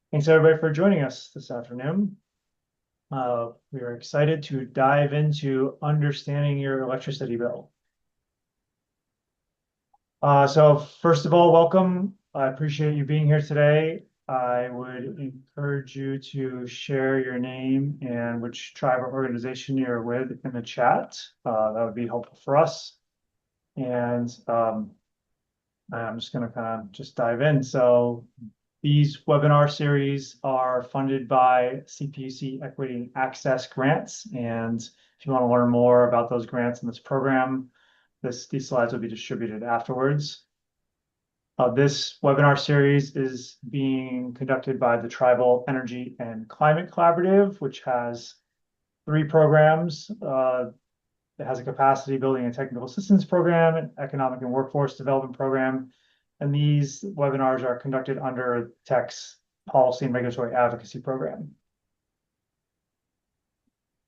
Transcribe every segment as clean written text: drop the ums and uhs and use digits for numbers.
Thanks everybody for joining us this afternoon. We are excited to dive into understanding your electricity bill. So first of all, welcome. I appreciate you being here today. I would encourage you to share your name and which tribe or organization you're with in the chat. That would be helpful for us. And I'm just going to kind of just dive in. So these webinar series are funded by CPUC Equity and Access grants. And if you want to learn more about those grants in this program, these slides will be distributed afterwards. This webinar series is being conducted by the Tribal Energy and Climate Collaborative, which has three programs. It has a capacity building and technical assistance program, an economic and workforce development program, and these webinars are conducted under TECC's policy and regulatory advocacy program.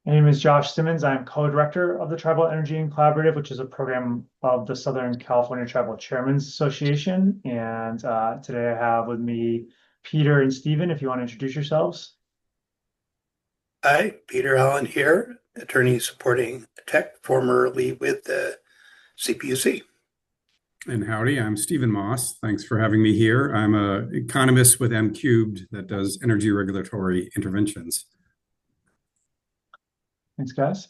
My name is Josh Simmons. I'm co-director of the Tribal Energy and Collaborative, which is a program of the Southern California Tribal Chairmen's Association. And today I have with me Peter and Stephen, if you want to introduce yourselves. Hi, Peter Allen here, attorney supporting TECC, formerly with the CPUC. And howdy, I'm Stephen Moss. Thanks for having me here. I'm an economist with M Cubed that does energy regulatory interventions. Thanks, guys.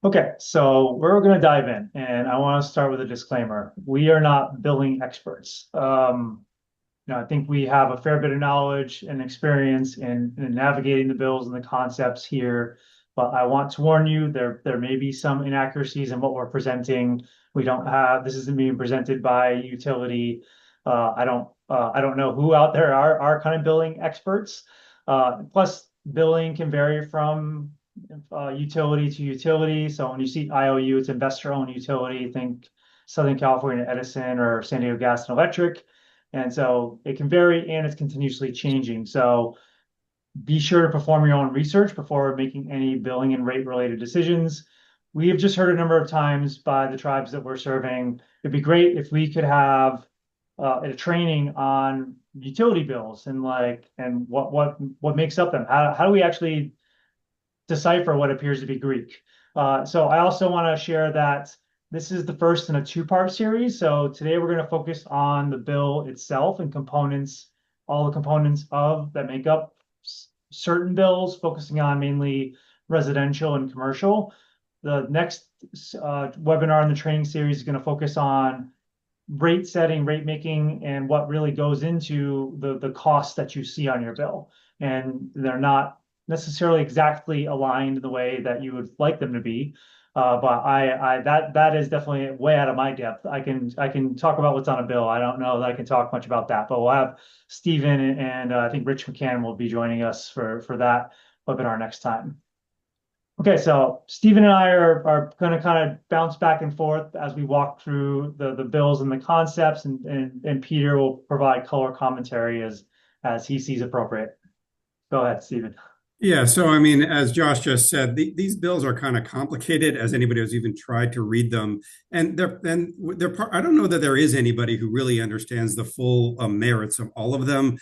Okay, so we're going to dive in, and I want to start with a disclaimer. We are not billing experts. I think we have a fair bit of knowledge and experience in navigating the bills and the concepts here, but I want to warn you there may be some inaccuracies in what we're presenting. This isn't being presented by utility. I don't know who out there are kind of billing experts. Plus, billing can vary from utility to utility. So when you see IOU, it's investor-owned utility. Think Southern California Edison or San Diego Gas and Electric. And so it can vary and it's continuously changing. So be sure to perform your own research before making any billing and rate related decisions. We have just heard a number of times by the tribes that we're serving. It'd be great if we could have a training on utility bills and what makes up them. How do we actually decipher what appears to be Greek? So I also want to share that this is the first in a two-part series. So today we're going to focus on the bill itself and components, all the components of that make up certain bills, focusing on mainly residential and commercial. The next webinar in the training series is going to focus on rate setting, rate making, and what really goes into the costs that you see on your bill. And they're not necessarily exactly aligned the way that you would like them to be. But that is definitely way out of my depth. I can talk about what's on a bill. I don't know that I can talk much about that, but we'll have Stephen and I think Rich McCann will be joining us for that webinar next time. Okay, so Stephen and I are going to kind of bounce back and forth as we walk through the bills and the concepts, and Peter will provide color commentary as he sees appropriate. Go ahead, Stephen. Yeah, so I mean, as Josh just said, these bills are kind of complicated as anybody who's even tried to read them. And I don't know that there is anybody who really understands the full merits of all of them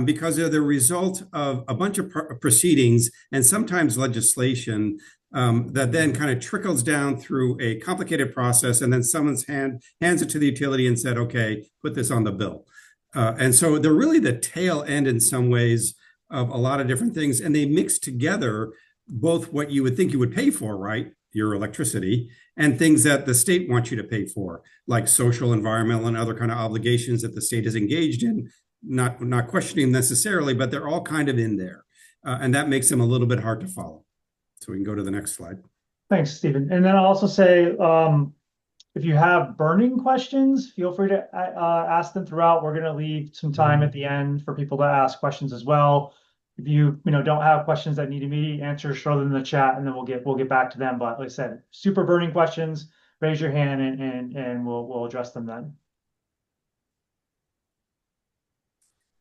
because they're the result of a bunch of proceedings and sometimes legislation that then kind of trickles down through a complicated process, and then someone's hands it to the utility and said, "Okay, put this on the bill." And so they're really the tail end in some ways of a lot of different things, and they mix together both what you would think you would pay for, right, your electricity, and things that the state wants you to pay for, like social, environmental, and other kind of obligations that the state is engaged in, not questioning necessarily, but they're all kind of in there, and that makes them a little bit hard to follow. So we can go to the next slide. Thanks, Stephen. And then I'll also say, if you have burning questions, feel free to ask them throughout. We're going to leave some time at the end for people to ask questions as well. If you don't have questions that need immediate answers, throw them in the chat, and then we'll get back to them. But like I said, super burning questions, raise your hand and we'll address them then.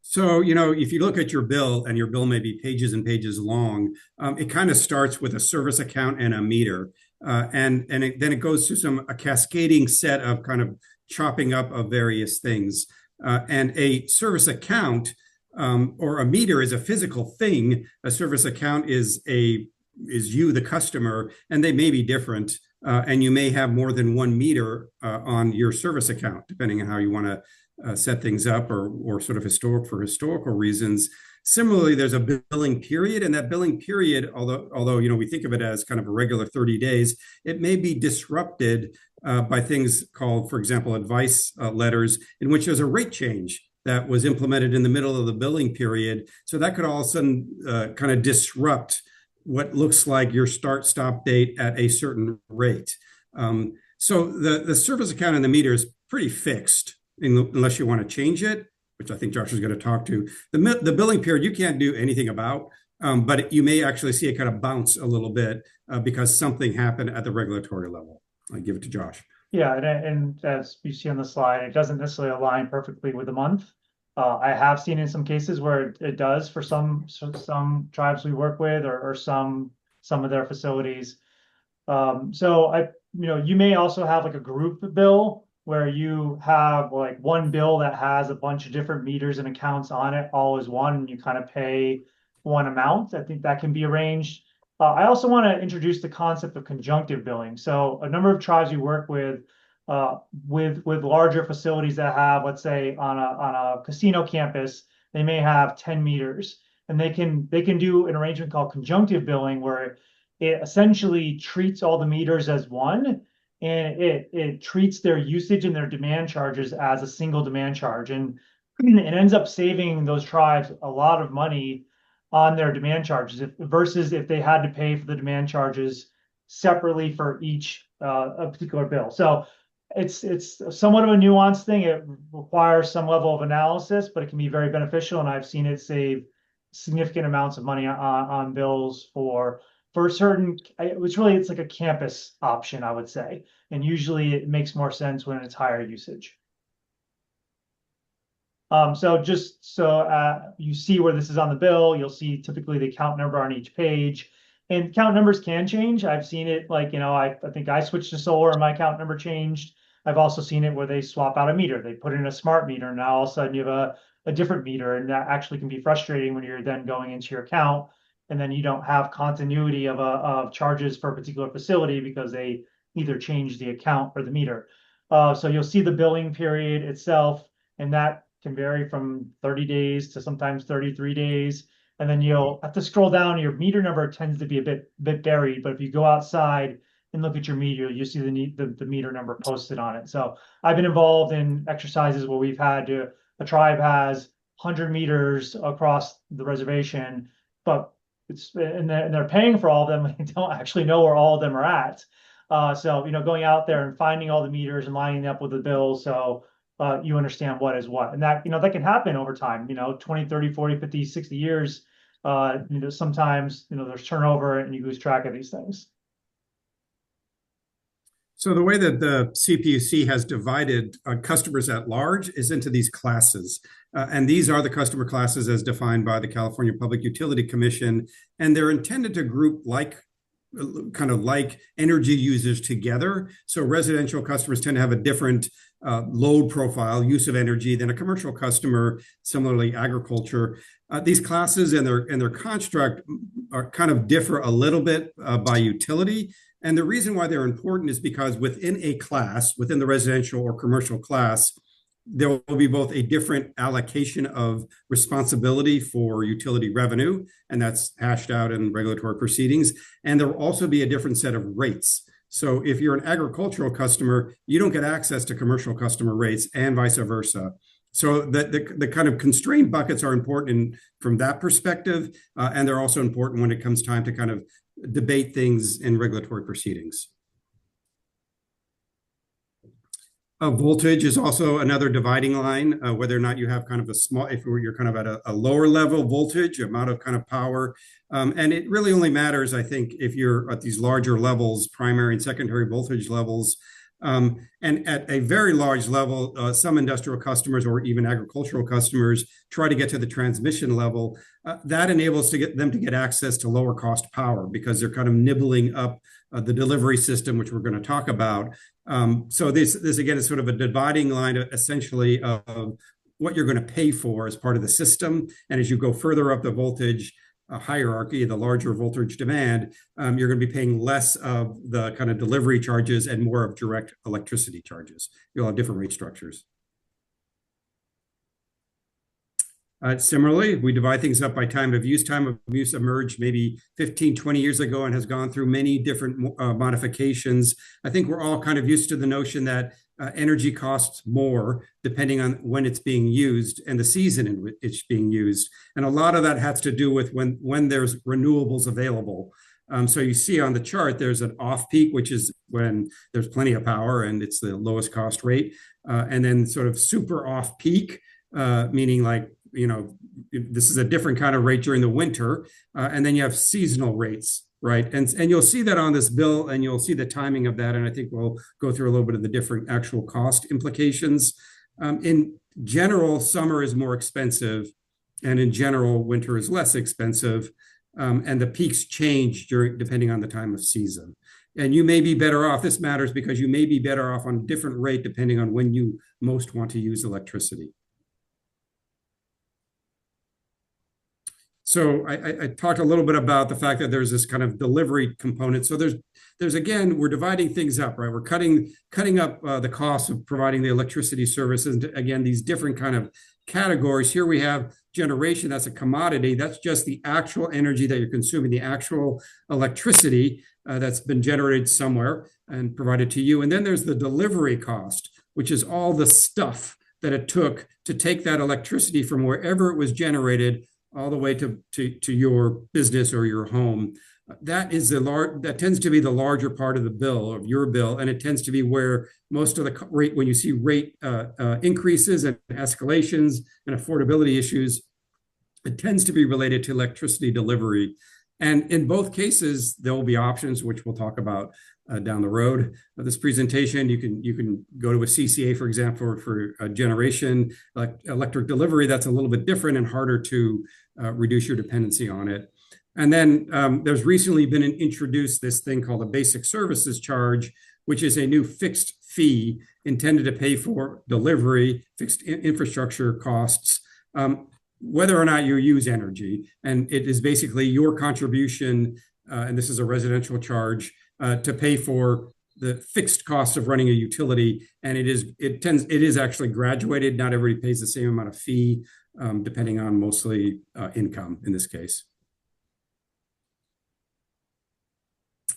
So, if you look at your bill and your bill may be pages and pages long, it kind of starts with a service account and a meter. Then it goes through a cascading set of kind of chopping up of various things. And a service account or a meter is a physical thing. A service account is you, the customer, and they may be different. And you may have more than one meter on your service account, depending on how you want to set things up, or sort of historical reasons. Similarly, there's a billing period, and that billing period, although we think of it as kind of a regular 30 days, it may be disrupted by things called, for example, advice letters, in which there's a rate change that was implemented in the middle of the billing period. So that could all of a sudden kind of disrupt what looks like your start-stop date at a certain rate. So the service account and the meter is pretty fixed unless you want to change it, which I think Josh is going to talk to. The billing period, you can't do anything about, but you may actually see it kind of bounce a little bit because something happened at the regulatory level. I give it to Josh. Yeah, and as you see on the slide, it doesn't necessarily align perfectly with the month. I have seen in some cases where it does for some tribes we work with, or some of their facilities. So you may also have like a group bill where you have like one bill that has a bunch of different meters and accounts on it all as one, and you kind of pay one amount. I think that can be arranged. I also want to introduce the concept of conjunctive billing. So a number of tribes we work with larger facilities that have, let's say, on a casino campus, they may have 10 meters, and they can do an arrangement called conjunctive billing, where it essentially treats all the meters as one, and it treats their usage and their demand charges as a single demand charge, and it ends up saving those tribes a lot of money on their demand charges versus if they had to pay for the demand charges separately for each a particular bill. So it's somewhat of a nuanced thing. It requires some level of analysis, but it can be very beneficial, and I've seen it save significant amounts of money on bills for certain. It's like a campus option, I would say, and usually it makes more sense when it's higher usage. So just so you see where this is on the bill, you'll see typically the account number on each page. And account numbers can change. I've seen it I think I switched to solar and my account number changed. I've also seen it where they swap out a meter. They put in a smart meter. And now all of a sudden you have a different meter. And that actually can be frustrating when you're then going into your account and then you don't have continuity of charges for a particular facility because they either changed the account or the meter. So you'll see the billing period itself, and that can vary from 30 days to sometimes 33 days. And then you'll have to scroll down. Your meter number tends to be a bit buried, but if you go outside and look at your meter, you see the meter number posted on it. So I've been involved in exercises where we've had a tribe has 100 meters across the reservation, but they're paying for all of them. They don't actually know where all of them are at. So going out there and finding all the meters and lining up with the bills, so you understand what is what. And that can happen over time, 20, 30, 40, 50, 60 years. Sometimes, there's turnover and you lose track of these things. So the way that the CPUC has divided customers at large is into these classes. And these are the customer classes as defined by the California Public Utility Commission. And they're intended to group kind of like energy users together. So residential customers tend to have a different load profile, use of energy than a commercial customer, similarly agriculture. These classes and their construct are kind of differ a little bit by utility. And the reason why they're important is because within a class, within the residential or commercial class, there will be both a different allocation of responsibility for utility revenue, and that's hashed out in regulatory proceedings. And there will also be a different set of rates. So if you're an agricultural customer, you don't get access to commercial customer rates and vice versa. So the kind of constrained buckets are important from that perspective, and they're also important when it comes time to kind of debate things in regulatory proceedings. Voltage is also another dividing line, whether or not you have kind of if you're kind of at a lower level voltage, amount of kind of power. And it really only matters, I think, if you're at these larger levels, primary and secondary voltage levels. And at a very large level, some industrial customers or even agricultural customers try to get to the transmission level. That enables them to get access to lower cost power because they're kind of nibbling up the delivery system, which we're going to talk about. So this again is sort of a dividing line, essentially, of what you're going to pay for as part of the system. And as you go further up the voltage hierarchy, the larger voltage demand, you're going to be paying less of the kind of delivery charges and more of direct electricity charges. You'll have different rate structures. Similarly, we divide things up by time of use. Time of use emerged maybe 15, 20 years ago and has gone through many different modifications. I think we're all kind of used to the notion that energy costs more depending on when it's being used and the season in which it's being used. And a lot of that has to do with when there's renewables available. So you see on the chart, there's an off peak, which is when there's plenty of power and it's the lowest cost rate. And then sort of super off peak, meaning like, this is a different kind of rate during the winter. And then you have seasonal rates, right? And you'll see that on this bill and you'll see the timing of that. And I think we'll go through a little bit of the different actual cost implications. In general, summer is more expensive. And in general, winter is less expensive. And the peaks change depending on the time of season. And you may be better off, this matters because you may be better off on a different rate depending on when you most want to use electricity. So I talked a little bit about the fact that there's this kind of delivery component. So there's again, we're dividing things up, right? We're cutting up the cost of providing the electricity services into, again, these different kind of categories. Here we have generation, that's a commodity. That's just the actual energy that you're consuming, the actual electricity that's been generated somewhere and provided to you. And then there's the delivery cost, which is all the stuff that it took to take that electricity from wherever it was generated all the way to your business or your home. That tends to be the larger part of the bill, of your bill, and it tends to be where most of the rate, when you see rate increases and escalations and affordability issues, it tends to be related to electricity delivery. And in both cases, there will be options, which we'll talk about down the road of this presentation. You can go to a CCA, for example, for generation, electric delivery. That's a little bit different and harder to reduce your dependency on it. And then there's recently been introduced this thing called a basic services charge, which is a new fixed fee intended to pay for delivery, fixed infrastructure costs, whether or not you use energy. And it is basically your contribution, and this is a residential charge, to pay for the fixed cost of running a utility. And it is actually graduated. Not everybody pays the same amount of fee, depending on mostly income in this case.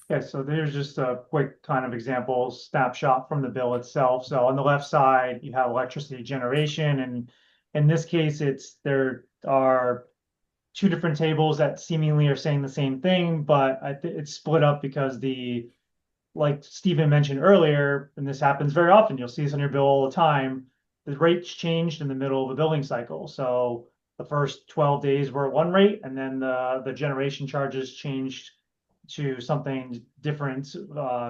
Okay, so there's just a quick kind of example snapshot from the bill itself. So on the left side, you have electricity generation, and in this case, there are two different tables that seemingly are saying the same thing, but it's split up because like Stephen mentioned earlier, and this happens very often, you'll see this on your bill all the time, the rates changed in the middle of a billing cycle. So the first 12 days were at one rate, and then the generation charges changed to something different,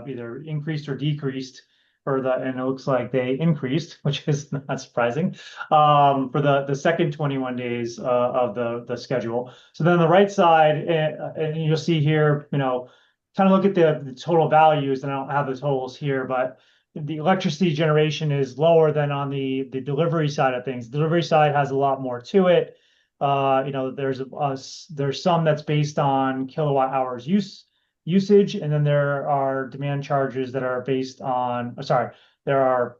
either increased or decreased and it looks like they increased, which is not surprising, for the second 21 days of the schedule. So then on the right side, and you'll see here, kind of look at the total values, and I don't have the totals here, but the electricity generation is lower than on the delivery side of things. The delivery side has a lot more to it. There's some that's based on kilowatt hours usage, and then there are demand charges that are based on, there are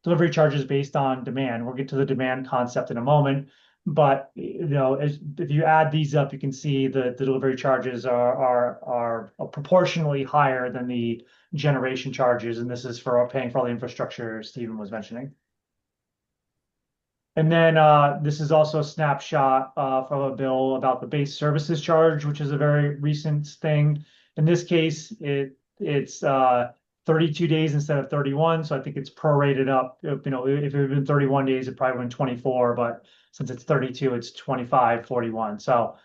delivery charges based on demand. We'll get to the demand concept in a moment, but if you add these up, you can see the delivery charges are proportionally higher than the generation charges, and this is for paying for all the infrastructure Stephen was mentioning. And then this is also a snapshot from a bill about the base services charge, which is a very recent thing. In this case, it's 32 days instead of 31. So I think it's prorated up. If it had been 31 days, it probably would have been 24. But since it's 32, it's 25, 41. So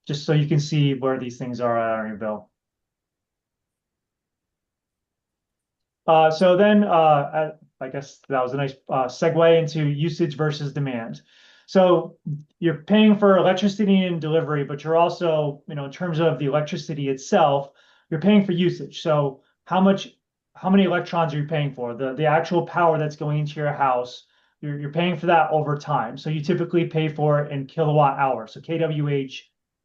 just so you can see where these things are on your bill. So then I guess that was a nice segue into usage versus demand. So you're paying for electricity and delivery, but you're also, in terms of the electricity itself, you're paying for usage. So how many electrons are you paying for? The actual power that's going into your house, you're paying for that over time. So you typically pay for it in kilowatt hours. So kWh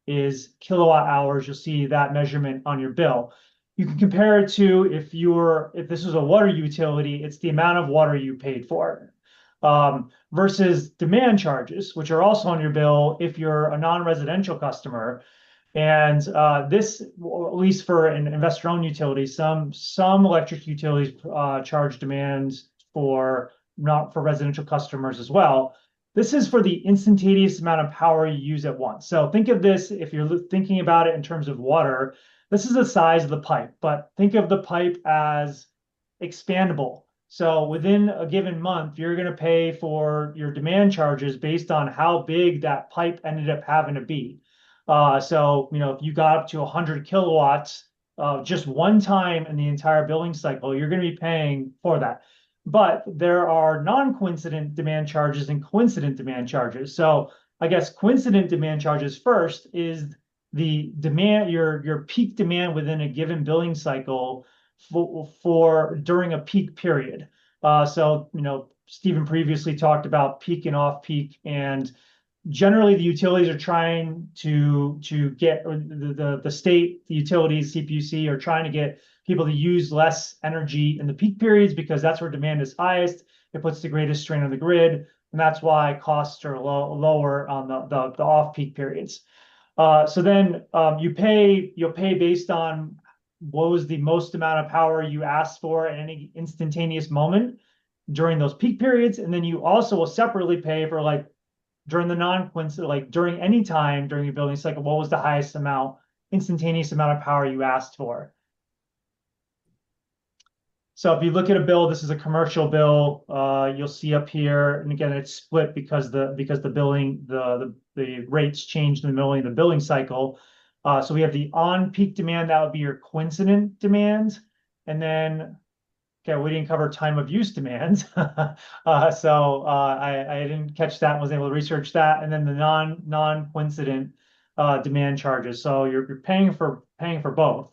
is kilowatt hours. You'll see that measurement on your bill. You can compare it to if this was a water utility, it's the amount of water you paid for. Versus demand charges, which are also on your bill if you're a non-residential customer. And this, at least for an investor-owned utility, some electric utilities charge demands for not for residential customers as well. This is for the instantaneous amount of power you use at once. So think of this, if you're thinking about it in terms of water, this is the size of the pipe, but think of the pipe as expandable. So within a given month, you're going to pay for your demand charges based on how big that pipe ended up having to be. So, if you got up to 100 kilowatts just one time in the entire billing cycle, you're going to be paying for that. But there are non-coincident demand charges and coincident demand charges. So I guess coincident demand charges first is the demand, your peak demand within a given billing cycle for during a peak period. So, Stephen previously talked about peak and off peak, and generally the utilities are trying to get, or the state, the utilities, CPUC are trying to get people to use less energy in the peak periods because that's where demand is highest. It puts the greatest strain on the grid, and that's why costs are lower on the off-peak periods. So then you'll pay based on what was the most amount of power you asked for at any instantaneous moment during those peak periods, and then you also will separately pay for during the non-coincident, during any time during your billing cycle, what was the highest instantaneous amount of power you asked for. So if you look at a bill, this is a commercial bill. You'll see up here, and again, it's split because the billing, the rates changed in the middle of the billing cycle. So we have the on-peak demand, that would be your coincident demand, and then we didn't cover time of use demands. So I didn't catch that and was able to research that. And then the non-coincident demand charges. So you're paying for both.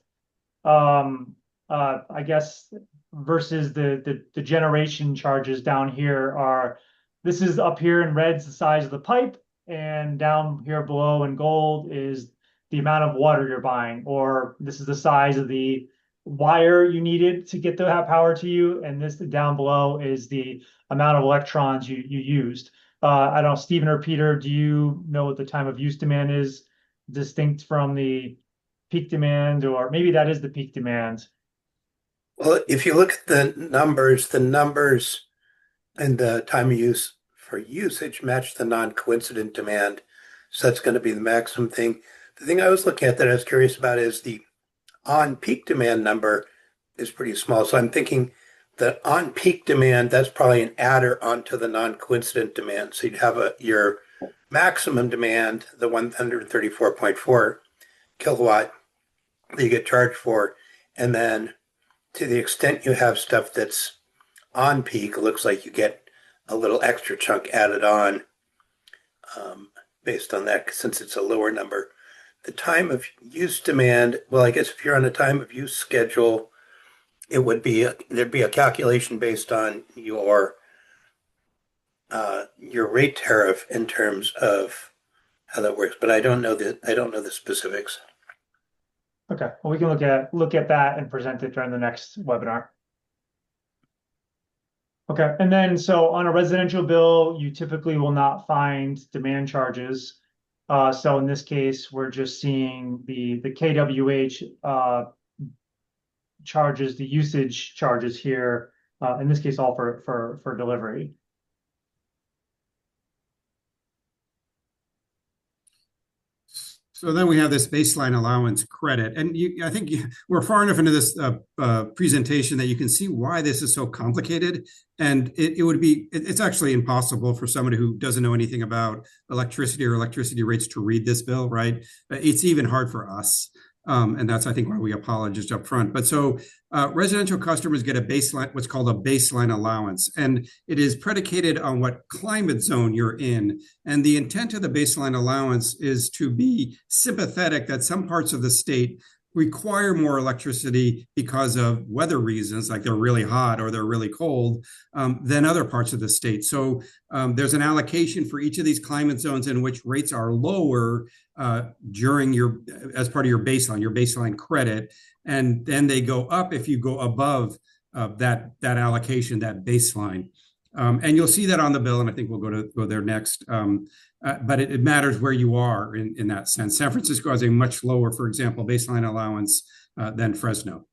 I guess versus the generation charges down here this is up here in red is the size of the pipe, and down here below in gold is the amount of water you're buying, or this is the size of the wire you needed to get that power to you, and this down below is the amount of electrons you used. I don't know, Stephen or Peter, do you know what the time of use demand is distinct from the peak demand, or maybe that is the peak demand? Well, if you look at the numbers and the time of use for usage match the non-coincident demand. So that's going to be the maximum thing. The thing I was looking at that I was curious about is the on-peak demand number is pretty small. So I'm thinking that on-peak demand, that's probably an adder onto the non-coincident demand. So you'd have your maximum demand, the 134.4 kilowatt that you get charged for. And then to the extent you have stuff that's on peak, it looks like you get a little extra chunk added on based on that, since it's a lower number. The time of use demand, well, I guess if you're on a time of use schedule, it would be there'd be a calculation based on your rate tariff in terms of how that works, but I don't know the specifics. Okay, well, we can look at that and present it during the next webinar. Okay, and then so on a residential bill, you typically will not find demand charges. So in this case, we're just seeing the kWh charges, the usage charges here. In this case, all for delivery. So then we have this baseline allowance credit. And I think we're far enough into this presentation that you can see why this is so complicated. And it's actually impossible for somebody who doesn't know anything about electricity or electricity rates to read this bill, right? It's even hard for us. And that's, I think, why we apologized up front. But so residential customers get a baseline, what's called a baseline allowance, and it is predicated on what climate zone you're in. And the intent of the baseline allowance is to be sympathetic that some parts of the state require more electricity because of weather reasons, like they're really hot or they're really cold, than other parts of the state. So there's an allocation for each of these climate zones in which rates are lower during as part of your baseline credit, and then they go up if you go above that allocation, that baseline. And you'll see that on the bill, and I think we'll go there next. But it matters where you are in that sense. San Francisco has a much lower, for example, baseline allowance than Fresno.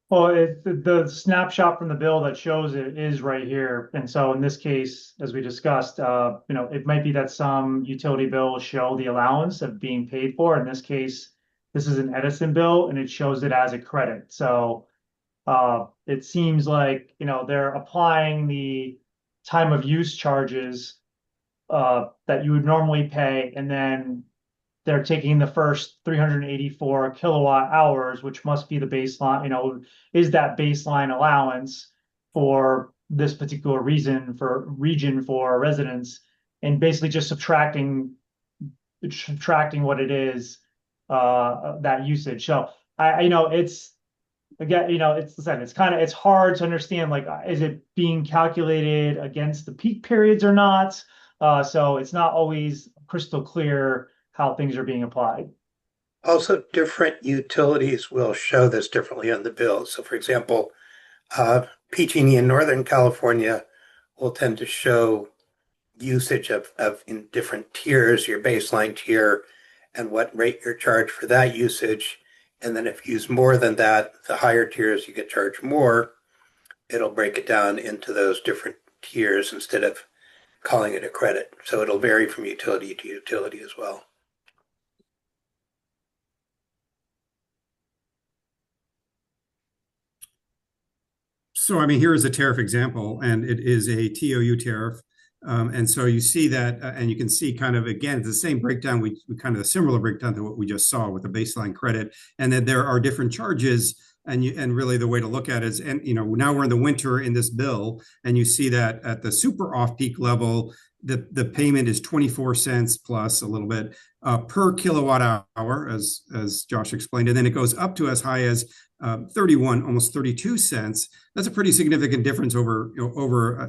Well, the snapshot from the bill that shows it is right here. And so in this case, as we discussed, it might be that some utility bills show the allowance of being paid for. In this case, this is an Edison bill and it shows it as a credit. So it seems like, they're applying the time of use charges that you would normally pay, and then they're taking the first 384 kilowatt hours, which must be the baseline, is that baseline allowance for this particular region for residents, and basically just subtracting what it is, that usage. So it's again, it's hard to understand, like, is it being calculated against the peak periods or not? So it's not always crystal clear how things are being applied. Also, different utilities will show this differently on the bill. So, for example, PG&E in Northern California will tend to show usage of in different tiers, your baseline tier, and what rate you're charged for that usage. And then if you use more than that, the higher tiers, you get charged more. It'll break it down into those different tiers instead of calling it a credit. So it'll vary from utility to utility as well. So, I mean, here is a tariff example, and it is a TOU tariff. And so you see that, and you can see kind of, again, it's the same breakdown, we kind of a similar breakdown to what we just saw with the baseline credit, and that there are different charges. And really the way to look at it is, and now we're in the winter in this bill, and you see that at the super off-peak level, the payment is 24 cents plus a little bit per kilowatt hour, as Josh explained, and then it goes up to as high as 31, almost 32 cents. That's a pretty significant difference over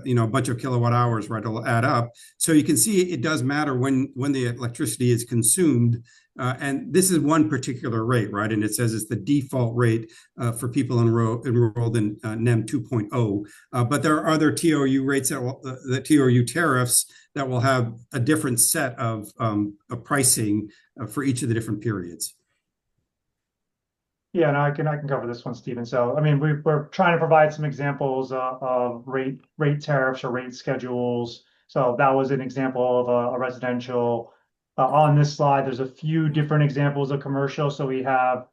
a bunch of kilowatt hours, right? It'll add up. So you can see it does matter when the electricity is consumed. And this is one particular rate, right? And it says it's the default rate for people enrolled in NEM 2.0. But there are other TOU rates the TOU tariffs that will have a different set of pricing for each of the different periods. Yeah, no, I can cover this one, Stephen. So, I mean, we're trying to provide some examples of rate tariffs or rate schedules. So that was an example of a residential. On this slide, there's a few different examples of commercial. So we have,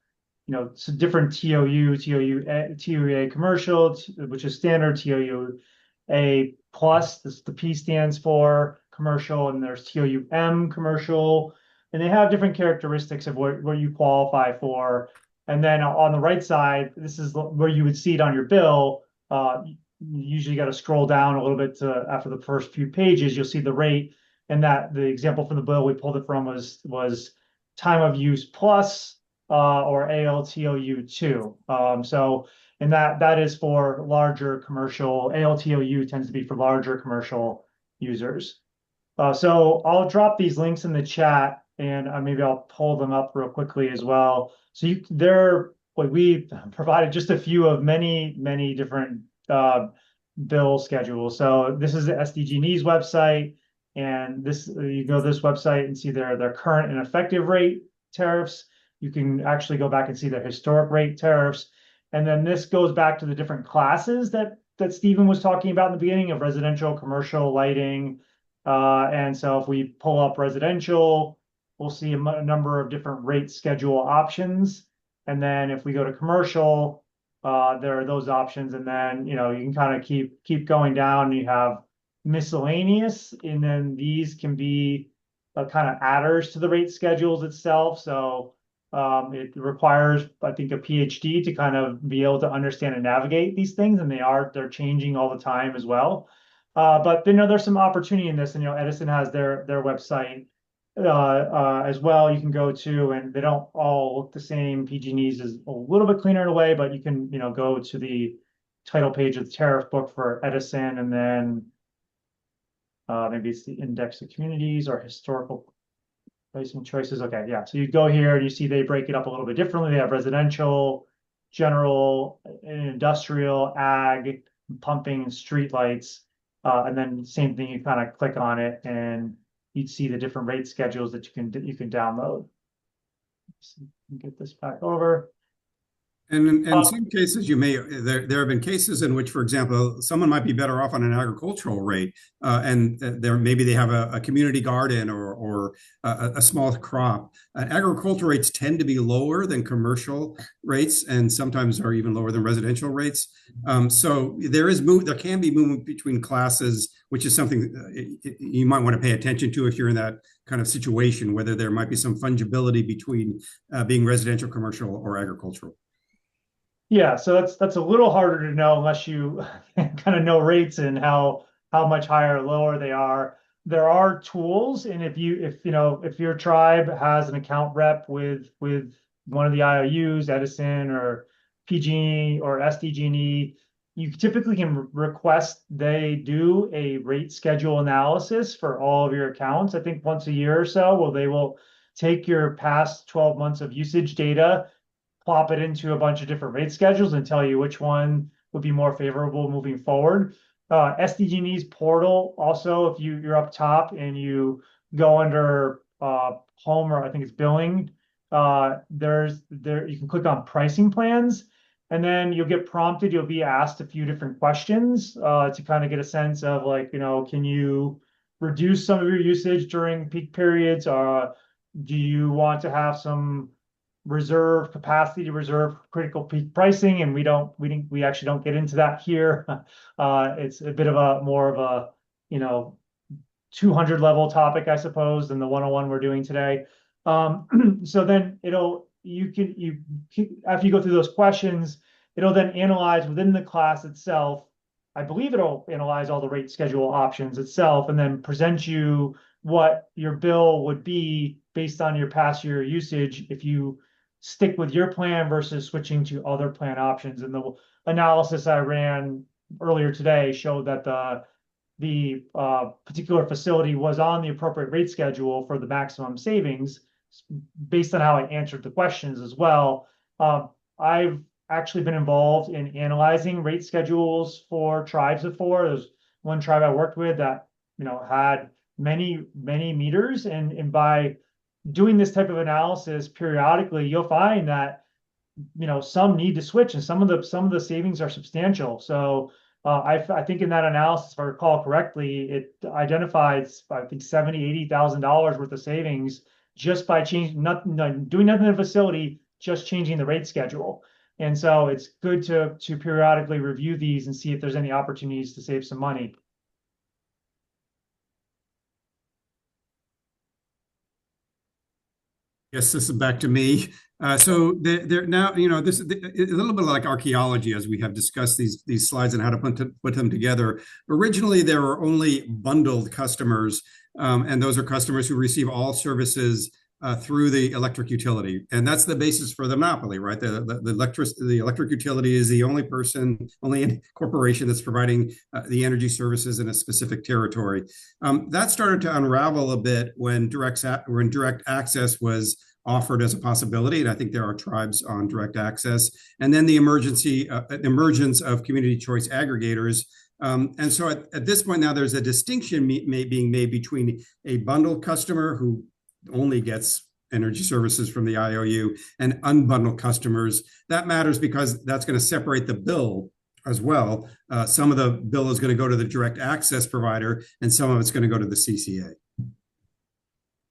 some different TOUA commercial, which is standard, TOUA plus. This the P stands for commercial, and there's TOUM commercial, and they have different characteristics of what you qualify for. And then on the right side, this is where you would see it on your bill. You usually got to scroll down a little bit after the first few pages. You'll see the rate, and that the example from the bill we pulled it from was time of use plus or ALTOU2. And that is for larger commercial. ALTOU tends to be for larger commercial users. So I'll drop these links in the chat, and maybe I'll pull them up real quickly as well. So we provided just a few of many different bill schedules. So this is the SDG&E's website, and you go to this website and see their current and effective rate tariffs. You can actually go back and see their historic rate tariffs, and then this goes back to the different classes that Stephen was talking about in the beginning of residential, commercial, lighting. And so if we pull up residential, we'll see a number of different rate schedule options. And then if we go to commercial, there are those options. And then, you can kind of keep going down. You have miscellaneous, and then these can be kind of adders to the rate schedules itself. So it requires, I think, a PhD to kind of be able to understand and navigate these things. And they're changing all the time as well. But there's some opportunity in this, and Edison has their website. as well you can go to, and they don't all look the same. PG&E's is a little bit cleaner in a way, but you can, go to the title page of the tariff book for Edison, and then maybe it's the index of communities or historical pricing choices. Okay, yeah. So you go here and you see they break it up a little bit differently. They have residential, general, industrial, ag, pumping, and street lights. And then same thing, you kind of click on it and you'd see the different rate schedules that you can download. So get this back over. And in some cases, there have been cases in which, for example, someone might be better off on an agricultural rate, and maybe they have a community garden or a small crop. Agricultural rates tend to be lower than commercial rates, and sometimes are even lower than residential rates. So there can be movement between classes, which is something you might want to pay attention to if you're in that kind of situation, whether there might be some fungibility between being residential, commercial, or agricultural. Yeah, so that's a little harder to know unless you kind of know rates and how much higher or lower they are. There are tools, and if your tribe has an account rep with one of the IOUs, Edison or PG or SDG&E, you typically can request they do a rate schedule analysis for all of your accounts. I think once a year or so, they will take your past 12 months of usage data, plop it into a bunch of different rate schedules and tell you which one would be more favorable moving forward. SDG&E's portal also, if you're up top and you go under home, or I think it's billing, you can click on pricing plans, and then you'll get prompted. You'll be asked a few different questions to kind of get a sense of, like, can you reduce some of your usage during peak periods? Do you want to have some reserve capacity to reserve critical peak pricing? And we actually don't get into that here. It's a bit of a more of a 200 level topic, I suppose, than the 101 we're doing today. So then after you go through those questions, it'll then analyze within the class itself. I believe it'll analyze all the rate schedule options itself and then present you what your bill would be based on your past year usage if you stick with your plan versus switching to other plan options. And the analysis I ran earlier today showed that the particular facility was on the appropriate rate schedule for the maximum savings based on how I answered the questions as well. I've actually been involved in analyzing rate schedules for tribes before. There's one tribe I worked with that had many meters, and by doing this type of analysis periodically, you'll find that some need to switch, and some of the savings are substantial. So I think in that analysis, if I recall correctly, it identifies, I think, $70,000-$80,000 worth of savings just by doing nothing in the facility, just changing the rate schedule. And so it's good to periodically review these and see if there's any opportunities to save some money. Yes, this is back to me. So they're now, this is a little bit like archaeology, as we have discussed these slides and how to put them together. Originally, there were only bundled customers, and those are customers who receive all services through the electric utility, and that's the basis for the monopoly, right? The electric utility is the only corporation that's providing the energy services in a specific territory. That started to unravel a bit when direct access was offered as a possibility, and I think there are tribes on direct access. And then the emergence of community choice aggregators. And so at this point now, there's a distinction being made between a bundled customer who only gets energy services from the IOU and unbundled customers. That matters because that's going to separate the bill as well. Some of the bill is going to go to the direct access provider, and some of it's going to go to the CCA.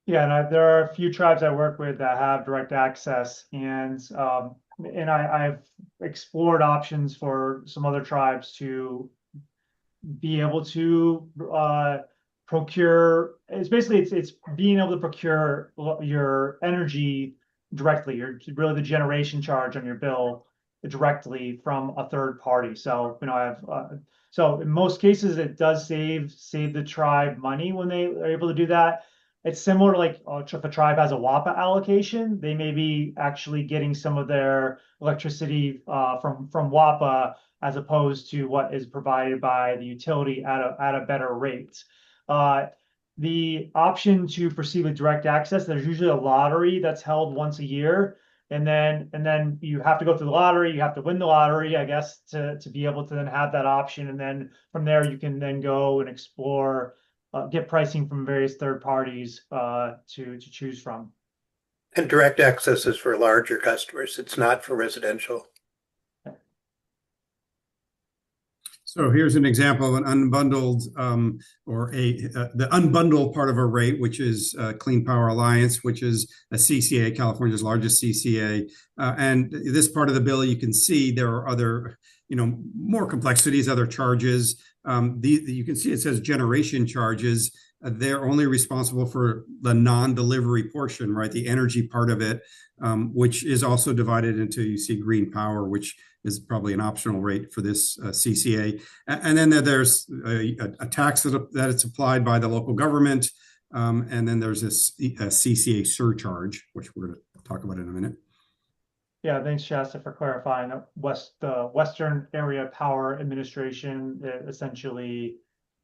Yeah, and there are a few tribes I work with that have direct access, and I've explored options for some other tribes to be able to procure. It's being able to procure your energy directly, really the generation charge on your bill directly from a third party. So so in most cases it does save the tribe money when they are able to do that. it's similar to like if a tribe has a WAPA allocation, they may be actually getting some of their electricity from WAPA as opposed to what is provided by the utility at a better rate. Uh, the option to proceed with direct access, there's usually a lottery that's held once a year. And then you have to go through the lottery, you have to win the lottery, I guess, to be able to then have that option. And then from there you can then go and explore, get pricing from various third parties to choose from. And direct access is for larger customers. It's not for residential. So here's an example of an unbundled the unbundled part of a rate, which is Clean Power Alliance, which is a CCA, California's largest CCA. And this part of the bill, you can see there are other, more complexities, other charges. You can see it says generation charges. They're only responsible for the non-delivery portion, right? The energy part of it, which is also divided into, you see green power, which is probably an optional rate for this CCA. And then there's a tax that it's applied by the local government. And then there's this CCA surcharge, which we're going to talk about in a minute. Yeah, thanks, Shasta, for clarifying. The Western Area Power Administration, essentially,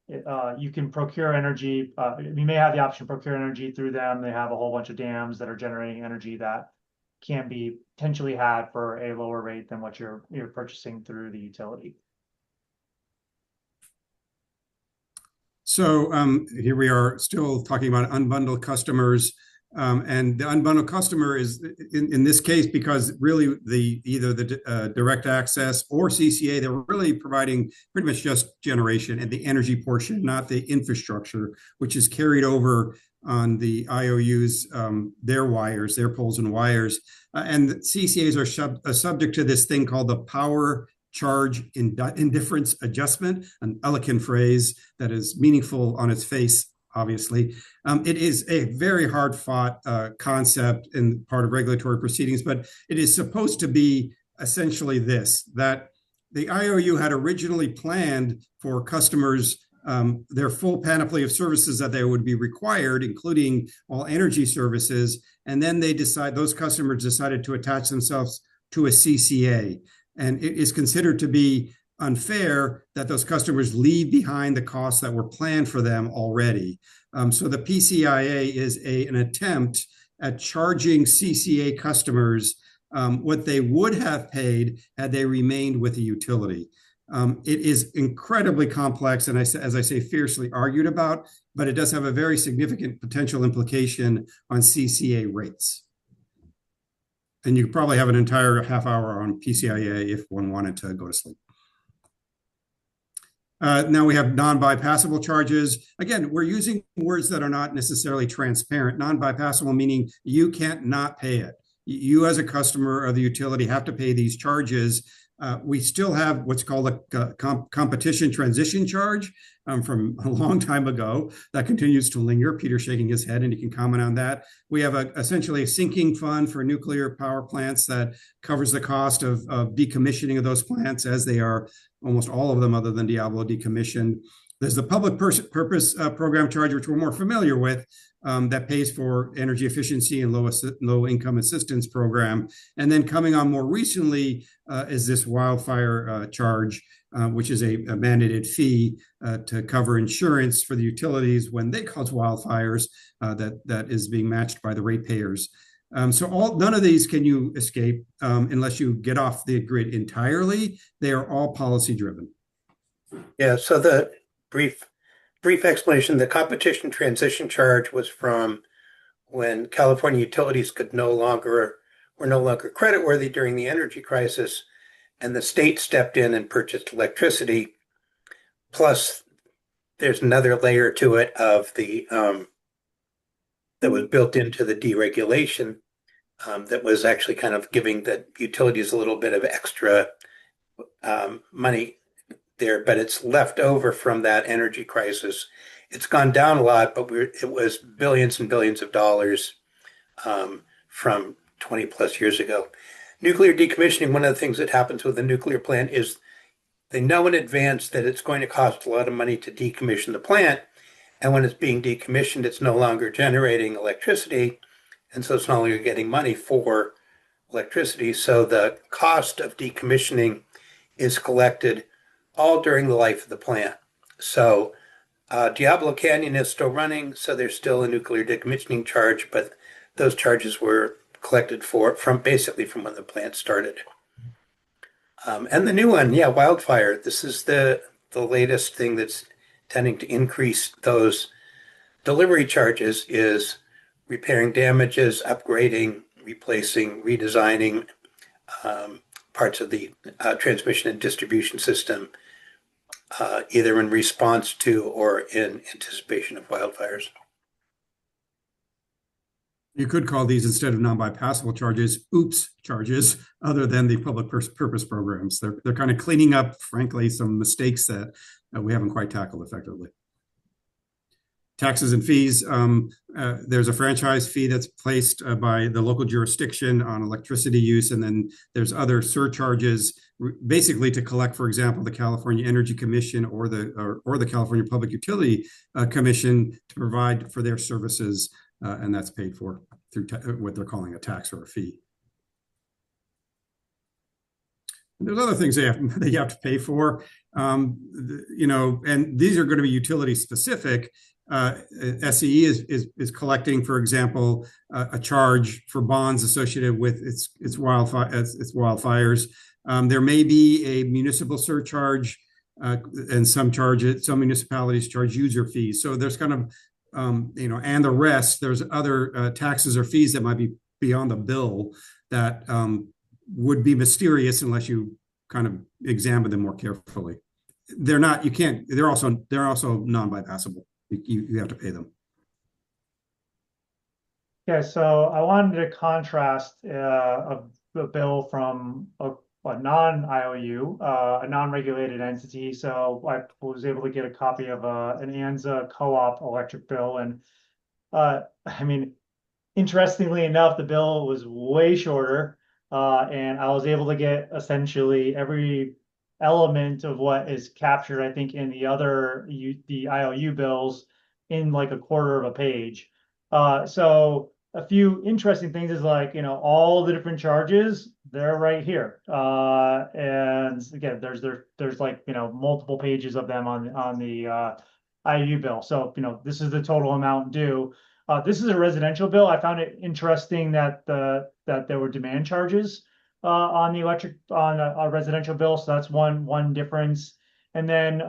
you can procure energy. You may have the option to procure energy through them. They have a whole bunch of dams that are generating energy that can be potentially had for a lower rate than what you're purchasing through the utility. So here we are still talking about unbundled customers. And the unbundled customer is in this case, because really either the direct access or CCA, they're really providing pretty much just generation and the energy portion, not the infrastructure, which is carried over on the IOUs, their wires, their poles and wires. And CCAs are subject to this thing called the power charge indifference adjustment, an elegant phrase that is meaningful on its face, obviously. It is a very hard fought concept in part of regulatory proceedings, but it is supposed to be essentially this, that the IOU had originally planned for customers their full panoply of services that they would be required, including all energy services. And then those customers decided to attach themselves to a CCA. And it is considered to be unfair that those customers leave behind the costs that were planned for them already. So the PCIA is an attempt at charging CCA customers what they would have paid had they remained with the utility. It is incredibly complex and, as I say, fiercely argued about, but it does have a very significant potential implication on CCA rates. And you could probably have an entire half hour on PCIA if one wanted to go to sleep. Now we have non-bypassable charges. Again, we're using words that are not necessarily transparent. Non-bypassable meaning you can't not pay it. You as a customer of the utility have to pay these charges. We still have what's called a competition transition charge from a long time ago that continues to linger. Peter's shaking his head and he can comment on that. We have essentially a sinking fund for nuclear power plants that covers the cost of decommissioning of those plants, as they are almost all of them other than Diablo decommissioned. There's the public purpose program charge, which we're more familiar with, that pays for energy efficiency and low income assistance program. And then coming on more recently is this wildfire charge, which is a mandated fee to cover insurance for the utilities when they cause wildfires that is being matched by the ratepayers. So none of these can you escape unless you get off the grid entirely. They are all policy driven. Yeah, so the brief explanation, the competition transition charge was from when California utilities were no longer creditworthy during the energy crisis, and the state stepped in and purchased electricity. Plus, there's another layer to it of the that was built into the deregulation that was actually kind of giving the utilities a little bit of extra money there, but it's left over from that energy crisis. It's gone down a lot, but it was billions and billions of dollars from 20 plus years ago. Nuclear decommissioning, one of the things that happens with a nuclear plant is they know in advance that it's going to cost a lot of money to decommission the plant, And when it's being decommissioned, it's no longer generating electricity. And so it's no longer getting money for electricity. So the cost of decommissioning is collected all during the life of the plant. So Diablo Canyon is still running, so there's still a nuclear decommissioning charge, but those charges were collected from basically from when the plant started. And the new one, yeah, wildfire. This is the latest thing that's tending to increase those delivery charges is repairing damages, upgrading, replacing, redesigning parts of the transmission and distribution system, either in response to or in anticipation of wildfires. You could call these, instead of non-bypassable charges, oops charges, other than the public purpose programs. They're kind of cleaning up, frankly, some mistakes that we haven't quite tackled effectively. Taxes and fees. There's a franchise fee that's placed by the local jurisdiction on electricity use, and then there's other surcharges, basically to collect, for example, the California Energy Commission or the California Public Utility Commission to provide for their services, and that's paid for through what they're calling a tax or a fee. And there's other things that you have to pay for, and these are going to be utility specific. SCE is collecting, for example, a charge for bonds associated with its wildfires. There may be a municipal surcharge, and some municipalities charge user fees. So there's kind of and the rest. There's other taxes or fees that might be beyond the bill that would be mysterious unless you kind of examine them more carefully. They're not. You can't. They're also non-bypassable. You have to pay them. Yeah, so I wanted to contrast a bill from a non-IOU, a non-regulated entity. So I was able to get a copy of an ANZA co-op electric bill. And I mean, interestingly enough, the bill was way shorter, and I was able to get essentially every element of what is captured, I think, in the IOU bills in like a quarter of a page. So a few interesting things is like, all the different charges, they're right here. And again, there's like, multiple pages of them on the IOU bill. So, this is the total amount due. This is a residential bill. I found it interesting that there were demand charges on the on a residential bill. So that's one difference. And then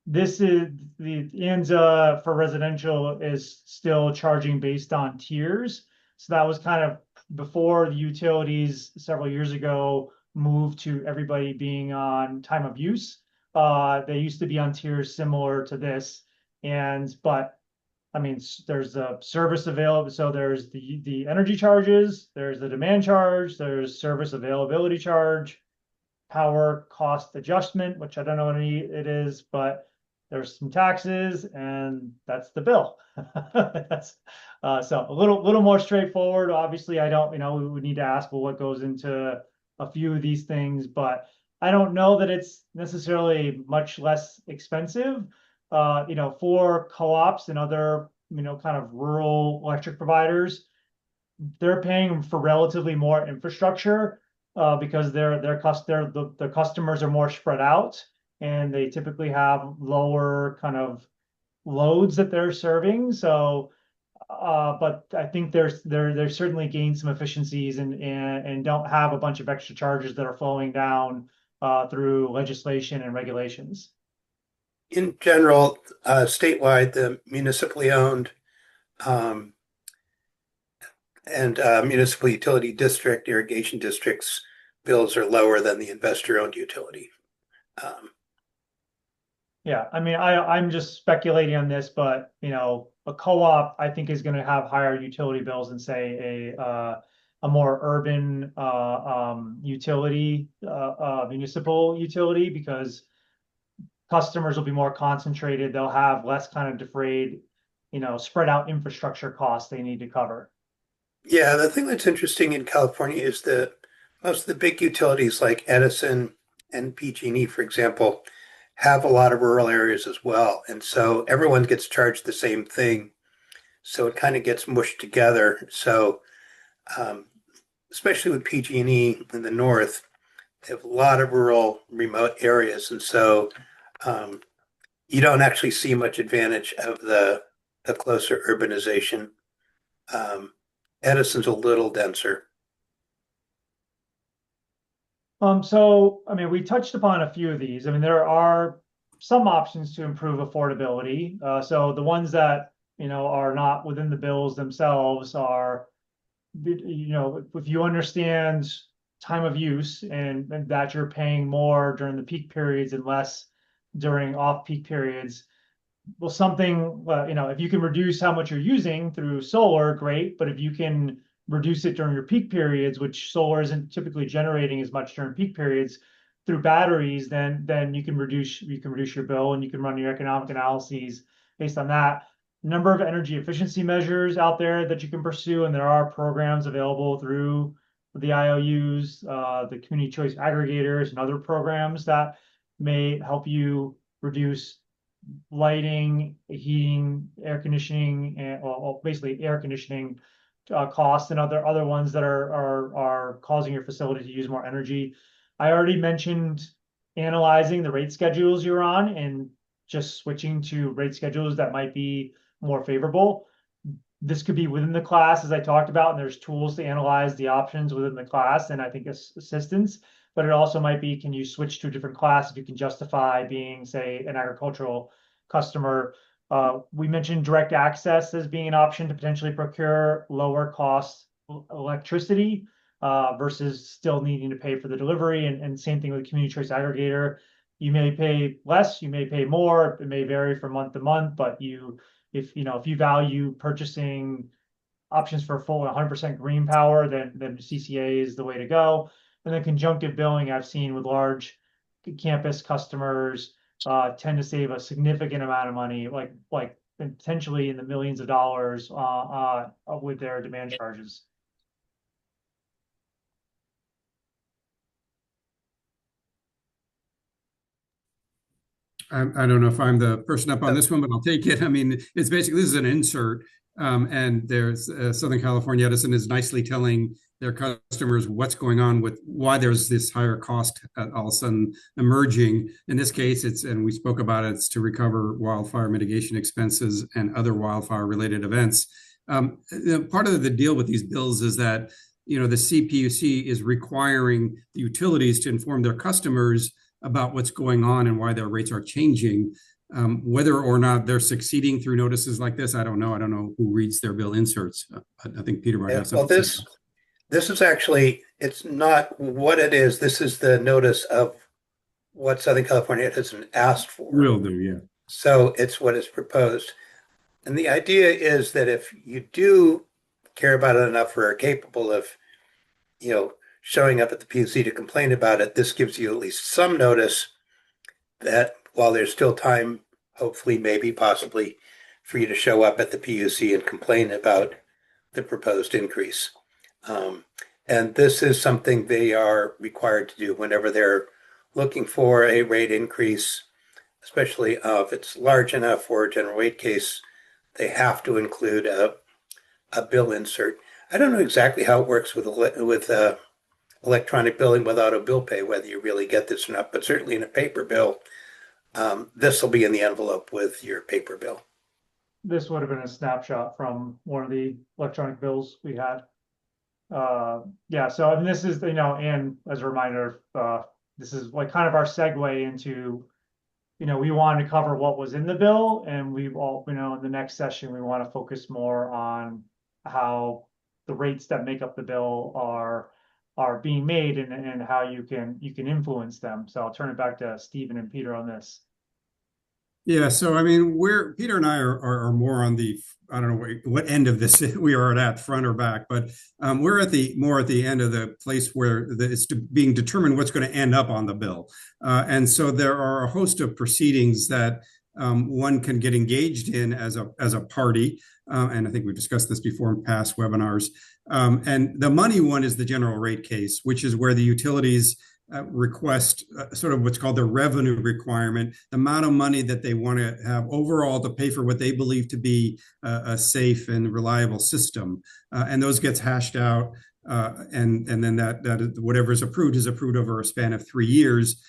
this is the ANZA for residential is still charging based on tiers. So that was kind of before the utilities several years ago moved to everybody being on time of use. They used to be on tiers similar to this, but I mean, there's the service available. So there's the energy charges, there's the demand charge, there's service availability charge, power cost adjustment, which I don't know what it is, but there's some taxes, and that's the bill. That's so a little more straightforward. Obviously, I don't, we would need to ask, well, what goes into a few of these things, but I don't know that it's necessarily much less expensive. For co-ops and other, kind of rural electric providers, they're paying for relatively more infrastructure because the customers are more spread out, and they typically have lower kind of loads that they're serving. So, but I think they're certainly gained some efficiencies and don't have a bunch of extra charges that are flowing down through legislation and regulations. In general, statewide, the municipally owned and municipal utility district, irrigation districts bills are lower than the investor-owned utility. Yeah, I mean, I'm just speculating on this, but a co-op I think is going to have higher utility bills than say a more urban utility, municipal utility, because customers will be more concentrated. They'll have less kind of defrayed, spread out infrastructure costs they need to cover. Yeah, the thing that's interesting in California is that most of the big utilities like Edison and PG&E, for example, have a lot of rural areas as well. And so everyone gets charged the same thing. So it kind of gets mushed together. So um, especially with PG&E in the north, they have a lot of rural remote areas. And so um, you don't actually see much advantage of the closer urbanization. Um, Edison's a little denser. So, I mean, we touched upon a few of these. I mean, there are some options to improve affordability. So the ones that, are not within the bills themselves are, if you understand time of use and that you're paying more during the peak periods and less during off-peak periods, well, something, if you can reduce how much you're using through solar, great. But if you can reduce it during your peak periods, which solar isn't typically generating as much during peak periods, through batteries, then you can reduce your bill and you can run your economic analyses based on that. Number of energy efficiency measures out there that you can pursue, and there are programs available through the IOUs, the community choice aggregators, and other programs that may help you reduce lighting, heating, air conditioning, and well, basically air conditioning costs and other ones that are causing your facility to use more energy. I already mentioned analyzing the rate schedules you're on and just switching to rate schedules that might be more favorable. This could be within the class, as I talked about, and there's tools to analyze the options within the class, and I think assistance. But it also might be, can you switch to a different class if you can justify being, say, an agricultural customer? We mentioned direct access as being an option to potentially procure lower cost electricity versus still needing to pay for the delivery. And same thing with community choice aggregator. You may pay less, you may pay more. It may vary from month to month, but if you value purchasing options for full 100% green power, then CCA is the way to go. And then conjunctive billing, I've seen with large campus customers tend to save a significant amount of money, like potentially in the millions of dollars with their demand charges. I don't know if I'm the person up on this one, but I'll take it. I mean, it's basically, this is an insert, and there's Southern California Edison is nicely telling their customers what's going on with why there's this higher cost all of a sudden emerging. In this case, and we spoke about it, it's to recover wildfire mitigation expenses and other wildfire related events. Part of the deal with these bills is that, the CPUC is requiring the utilities to inform their customers about what's going on and why their rates are changing. Whether or not they're succeeding through notices like this, I don't know. I don't know who reads their bill inserts. I think Peter might have something Well, to say. this is actually, it's not what it is. This is the notice of what Southern California Edison asked for. Will do, yeah. So it's what is proposed. And the idea is that if you do care about it enough or are capable of, showing up at the PUC to complain about it, this gives you at least some notice that while there's still time, hopefully, maybe, possibly, for you to show up at the PUC and complain about the proposed increase. And this is something they are required to do whenever they're looking for a rate increase, especially if it's large enough for a general rate case. They have to include a bill insert. I don't know exactly how it works with electronic billing without a bill pay, whether you really get this or not, but certainly in a paper bill, this will be in the envelope with your paper bill. This would have been a snapshot from one of the electronic bills we had. Yeah, so and this is, and as a reminder, this is like kind of our segue into, we wanted to cover what was in the bill, and we've all, in the next session, we want to focus more on how the rates that make up the bill are being made and how you can influence them. So I'll turn it back to Stephen and Peter on this. Yeah, so I mean, Peter and I are more on the, I don't know what end of this we are at, front or back, but we're at the more at the end of the place where it's being determined what's going to end up on the bill, and so there are a host of proceedings that one can get engaged in as a party, and I think we've discussed this before in past webinars. And the money one is the general rate case, which is where the utilities request sort of what's called the revenue requirement, the amount of money that they want to have overall to pay for what they believe to be a safe and reliable system. And those gets hashed out. And then that whatever is approved over a span of 3 years.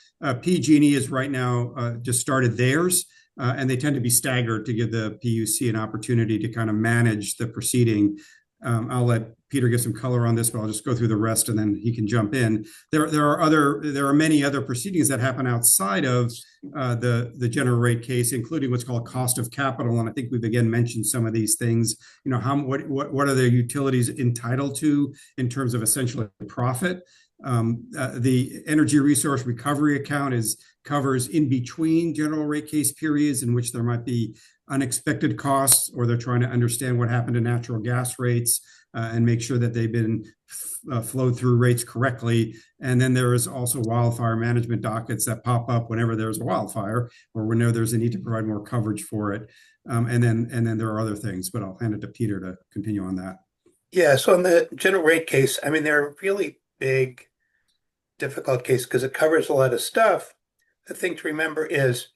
PG&E is right now just started theirs. And they tend to be staggered to give the PUC an opportunity to kind of manage the proceeding. I'll let Peter give some color on this, but I'll just go through the rest and then he can jump in. There are many other proceedings that happen outside of the general rate case, including what's called cost of capital. And I think we've again mentioned some of these things. What are the utilities entitled to in terms of essentially profit? The energy resource recovery account covers in between general rate case periods in which there might be unexpected costs, or they're trying to understand what happened to natural gas rates and make sure that they've been flowed through rates correctly. And then there is also wildfire management dockets that pop up whenever there's a wildfire or whenever there's a need to provide more coverage for it. And then there are other things, but I'll hand it to Peter to continue on that. Yeah, so in the general rate case, I mean, they're a really big, difficult case because it covers a lot of stuff. The thing to remember is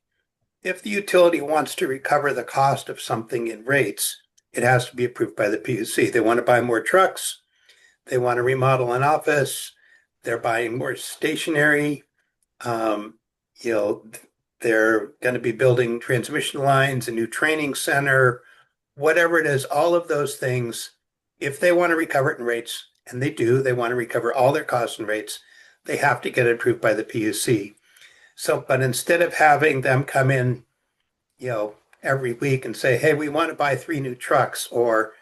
if the utility wants to recover the cost of something in rates, it has to be approved by the PUC. They want to buy more trucks. They want to remodel an office. They're buying more stationery. They're going to be building transmission lines, a new training center, whatever it is, all of those things. If they want to recover it in rates, and they do, they want to recover all their costs and rates, they have to get it approved by the PUC. So, but instead of having them come in, every week and say, hey, we want to buy 3 new trucks, or,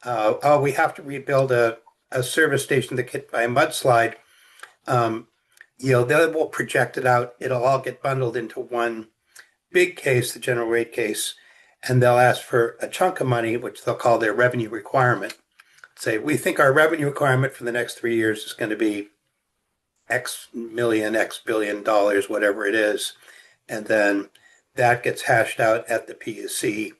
oh, we have to rebuild a service station that hit by a mudslide, they will project it out. It'll all get bundled into one big case, the general rate case, and they'll ask for a chunk of money, which they'll call their revenue requirement. Say, we think our revenue requirement for the next 3 years is going to be X million, X billion dollars, whatever it is. And then that gets hashed out at the PUC.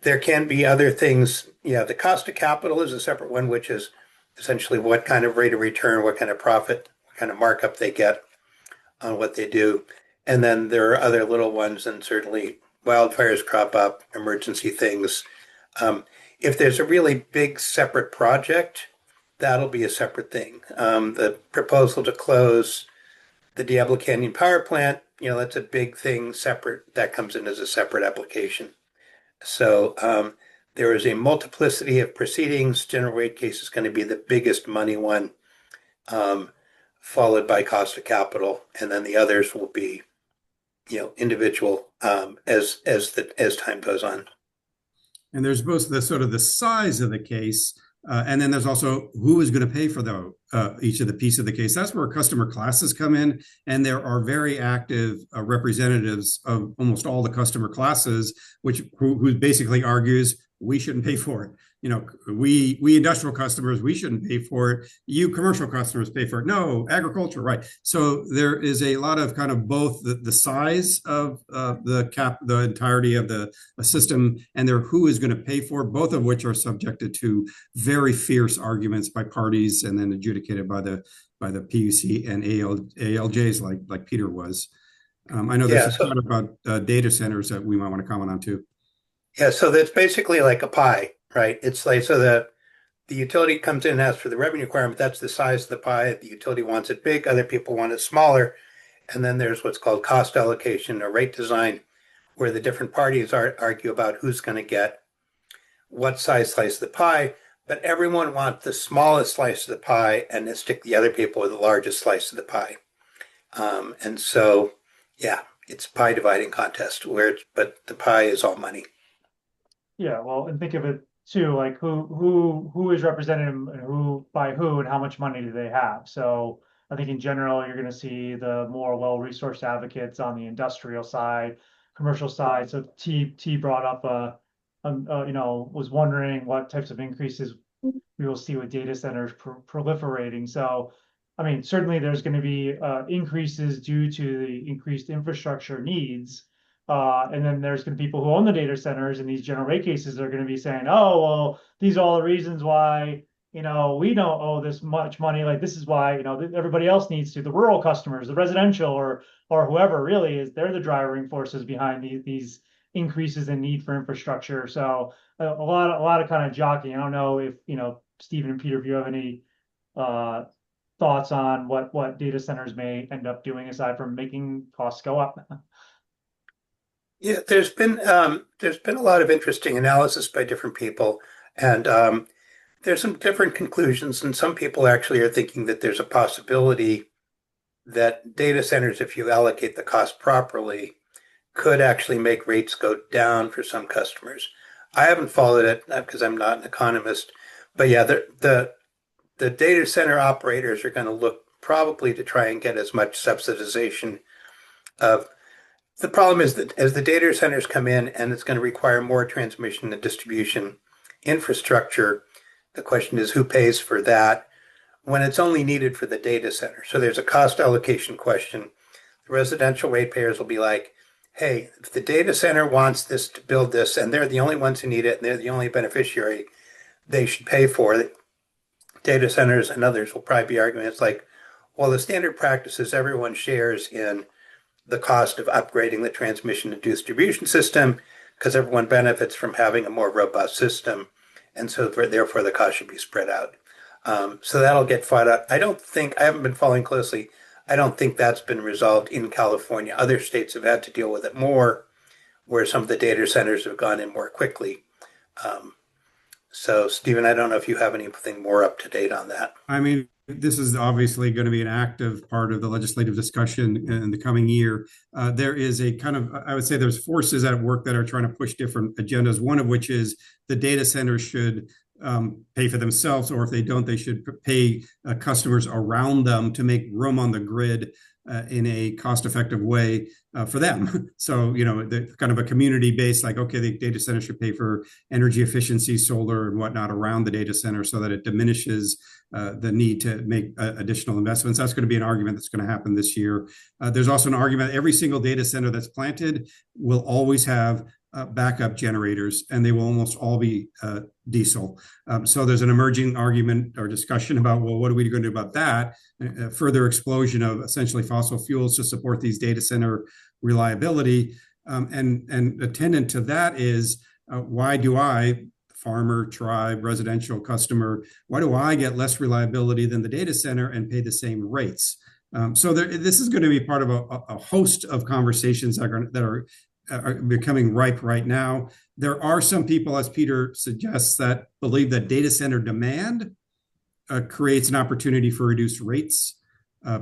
There can be other things. The cost of capital is a separate one, which is essentially what kind of rate of return, what kind of profit, what kind of markup they get on what they do. And then there are other little ones, and certainly wildfires crop up, emergency things. If there's a really big separate project, that'll be a separate thing. The proposal to close the Diablo Canyon power plant, that's a big thing, separate, that comes in as a separate application. So there is a multiplicity of proceedings. General rate case is going to be the biggest money one, followed by cost of capital, and then the others will be, individual as time goes on. And there's both the sort of the size of the case, and then there's also who is going to pay for each of the piece of the case. That's where customer classes come in, and there are very active representatives of almost all the customer classes, who basically argues we shouldn't pay for it. We industrial customers, we shouldn't pay for it. You commercial customers pay for it. No, agriculture, right? So there is a lot of kind of both the size of the entirety of the system, and who is going to pay for it, both of which are subjected to very fierce arguments by parties and then adjudicated by the PUC and ALJs like Peter was. I know there's a lot about data centers that we might want to comment on too. Yeah, so that's basically like a pie, right? It's like, so the utility comes in and asks for the revenue requirement. That's the size of the pie. The utility wants it big. Other people want it smaller. And then there's what's called cost allocation or rate design, where the different parties argue about who's going to get what size slice of the pie. But everyone wants the smallest slice of the pie and then stick the other people with the largest slice of the pie. And so, yeah, it's a pie dividing contest but the pie is all money. Yeah, well, and think of it too, like who is representing them and who by who and how much money do they have. So I think in general, you're going to see the more well-resourced advocates on the industrial side, commercial side. So T brought up was wondering what types of increases we will see with data centers proliferating. So, I mean, certainly there's going to be increases due to the increased infrastructure needs. And then there's going to be people who own the data centers, and these general rate cases are going to be saying, oh, well, these are all the reasons why you know, we don't owe this much money. Like, this is why, you know, everybody else needs to, the rural customers, the residential, or whoever really is, they're the driving forces behind these increases in need for infrastructure. So a lot of kind of jockeying. I don't know if, you know, Stephen and Peter, if you have any uh thoughts on what data centers may end up doing aside from making costs go up. Yeah, there's been a lot of interesting analysis by different people, and there's some different conclusions. And some people actually are thinking that there's a possibility that data centers, if you allocate the cost properly, could actually make rates go down for some customers. I haven't followed it because I'm not an economist, but yeah, the data center operators are going to look probably to try and get as much subsidization of. The problem is that as the data centers come in and it's going to require more transmission and distribution infrastructure, the question is who pays for that when it's only needed for the data center. So there's a cost allocation question. The residential ratepayers will be like, hey, if the data center wants this to build this and they're the only ones who need it and they're the only beneficiary, they should pay for it. Data centers and others will probably be arguing it's like, well, the standard practice is everyone shares in the cost of upgrading the transmission and distribution system because everyone benefits from having a more robust system. And so therefore the cost should be spread out. So that'll get fought out. I haven't been following closely. I don't think that's been resolved in California. Other states have had to deal with it more, where some of the data centers have gone in more quickly. So, Stephen, I don't know if you have anything more up to date on that. I mean, this is obviously going to be an active part of the legislative discussion in the coming year. There is a kind of, I would say there's forces at work that are trying to push different agendas, one of which is the data centers should pay for themselves, or if they don't, they should pay customers around them to make room on the grid in a cost-effective way for them. So, you know, the kind of a community-based, like, okay, the data center should pay for energy efficiency, solar and whatnot around the data center so that it diminishes the need to make additional investments. That's going to be an argument that's going to happen this year. There's also an argument every single data center that's planted will always have backup generators, and they will almost all be diesel. So there's an emerging argument or discussion about, well, what are we going to do about that? A further explosion of essentially fossil fuels to support these data center reliability. And attendant to that is, why do I, farmer, tribe, residential customer, why do I get less reliability than the data center and pay the same rates? So this is going to be part of a host of conversations that are becoming ripe right now. There are some people, as Peter suggests, that believe that data center demand creates an opportunity for reduced rates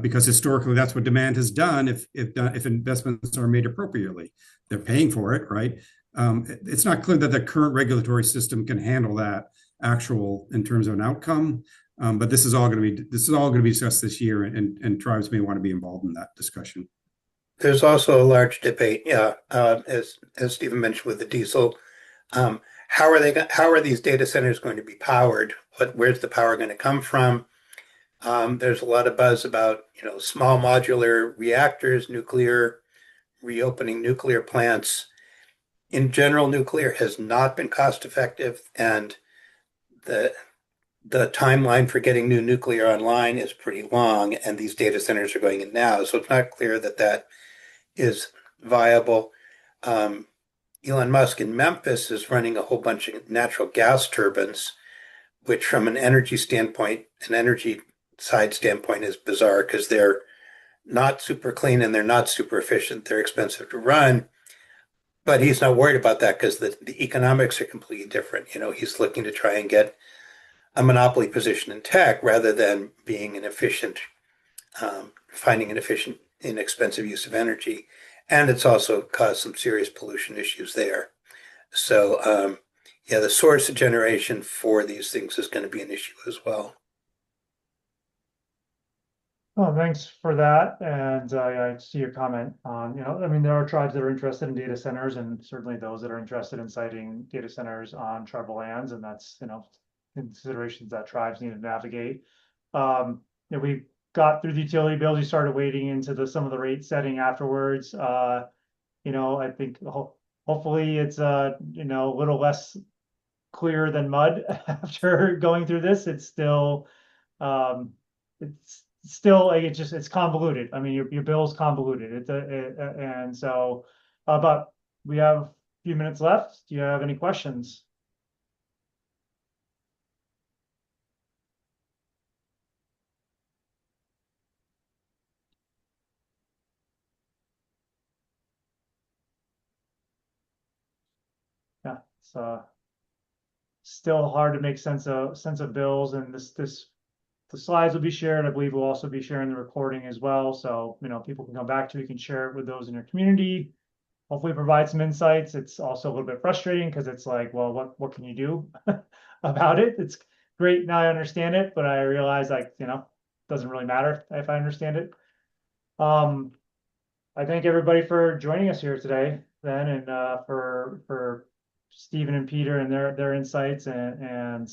because historically that's what demand has done. If investments are made appropriately, they're paying for it, right? It's not clear that the current regulatory system can handle that actual in terms of an outcome. But this is all going to be discussed this year, and tribes may want to be involved in that discussion. There's also a large debate, yeah, as Stephen mentioned with the diesel. How are these data centers going to be powered? Where's the power going to come from? There's a lot of buzz about, you know, small modular reactors, nuclear, reopening nuclear plants. In general, nuclear has not been cost effective, and the timeline for getting new nuclear online is pretty long, and these data centers are going in now. So it's not clear that is viable. Elon Musk in Memphis is running a whole bunch of natural gas turbines, which from an energy side standpoint is bizarre because they're not super clean and they're not super efficient. They're expensive to run, but he's not worried about that because the economics are completely different. You know, he's looking to try and get a monopoly position in tech rather than being finding an efficient, inexpensive use of energy. And it's also caused some serious pollution issues there. So, yeah, the source of generation for these things is going to be an issue as well. Oh, thanks for that. And I see your comment on, you know, I mean, there are tribes that are interested in data centers, and certainly those that are interested in siting data centers on tribal lands, and that's, you know, considerations that tribes need to navigate. You know, we got through the utility bills, you started wading into some of the rate setting afterwards. You know, I think hopefully it's you know, a little less clearer than mud after going through this. It's still, like, it's convoluted. I mean, your bill's convoluted. And so, but we have a few minutes left. Do you have any questions? Yeah, it's still hard to make sense of bills, and the slides will be shared. I believe we'll also be sharing the recording as well. So, people can come back to, you can share it with those in your community. Hopefully provide some insights. It's also a little bit frustrating because it's like, well, what can you do about it? It's great now I understand it, but I realize, like, doesn't really matter if I understand it. I thank everybody for joining us here today, then, and for Stephen and Peter and their insights, and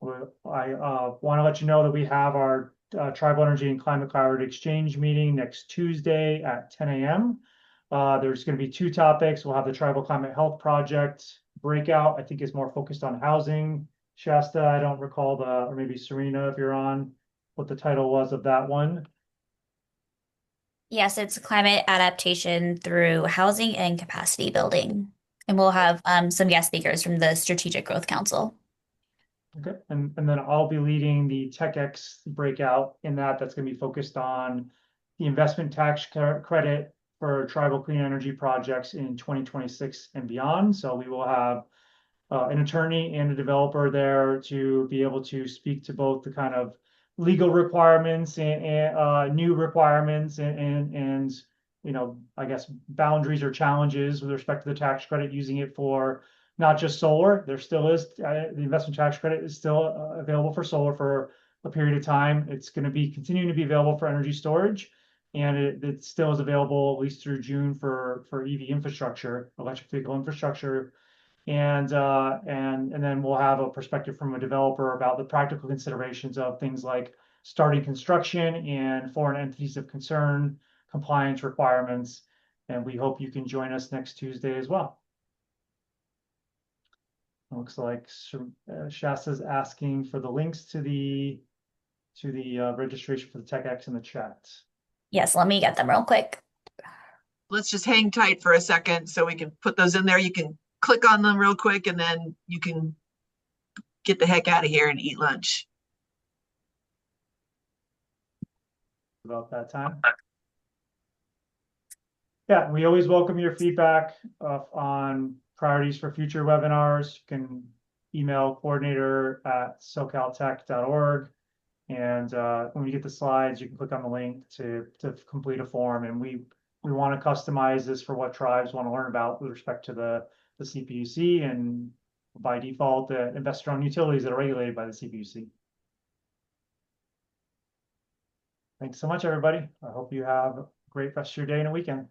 I want to let you know that we have our Tribal Energy and Climate Climate Exchange meeting next Tuesday at 10 a.m. There's going to be 2 topics. We'll have the Tribal Climate Health Project breakout. I think is more focused on housing. Shasta, I don't recall or maybe Serena, if you're on, what the title was of that one. Yes, it's climate adaptation through housing and capacity building. And we'll have some guest speakers from the Strategic Growth Council. Okay, and then I'll be leading the TECC breakout in that's going to be focused on the investment tax credit for tribal clean energy projects in 2026 and beyond. So we will have an attorney and a developer there to be able to speak to both the kind of legal requirements and new requirements and I guess boundaries or challenges with respect to the tax credit, using it for not just solar. There still is the investment tax credit is still available for solar for a period of time. It's going to be continuing to be available for energy storage, and it still is available at least through June for EV infrastructure, electric vehicle infrastructure. And then we'll have a perspective from a developer about the practical considerations of things like starting construction and foreign entities of concern, compliance requirements. And we hope you can join us next Tuesday as well. It looks like Shasta's asking for the links to the registration for the TECC in the chat. Yes, let me get them real quick. Let's just hang tight for a second so we can put those in there. You can click on them real quick and then you can get the heck out of here and eat lunch. About that time. Yeah, we always welcome your feedback on priorities for future webinars. You can email coordinator@socaltech.org. And when you get the slides, you can click on the link to complete a form. And we want to customize this for what tribes want to learn about with respect to the CPUC, and by default, investor-owned utilities that are regulated by the CPUC. Thanks so much, everybody. I hope you have a great rest of your day and a weekend.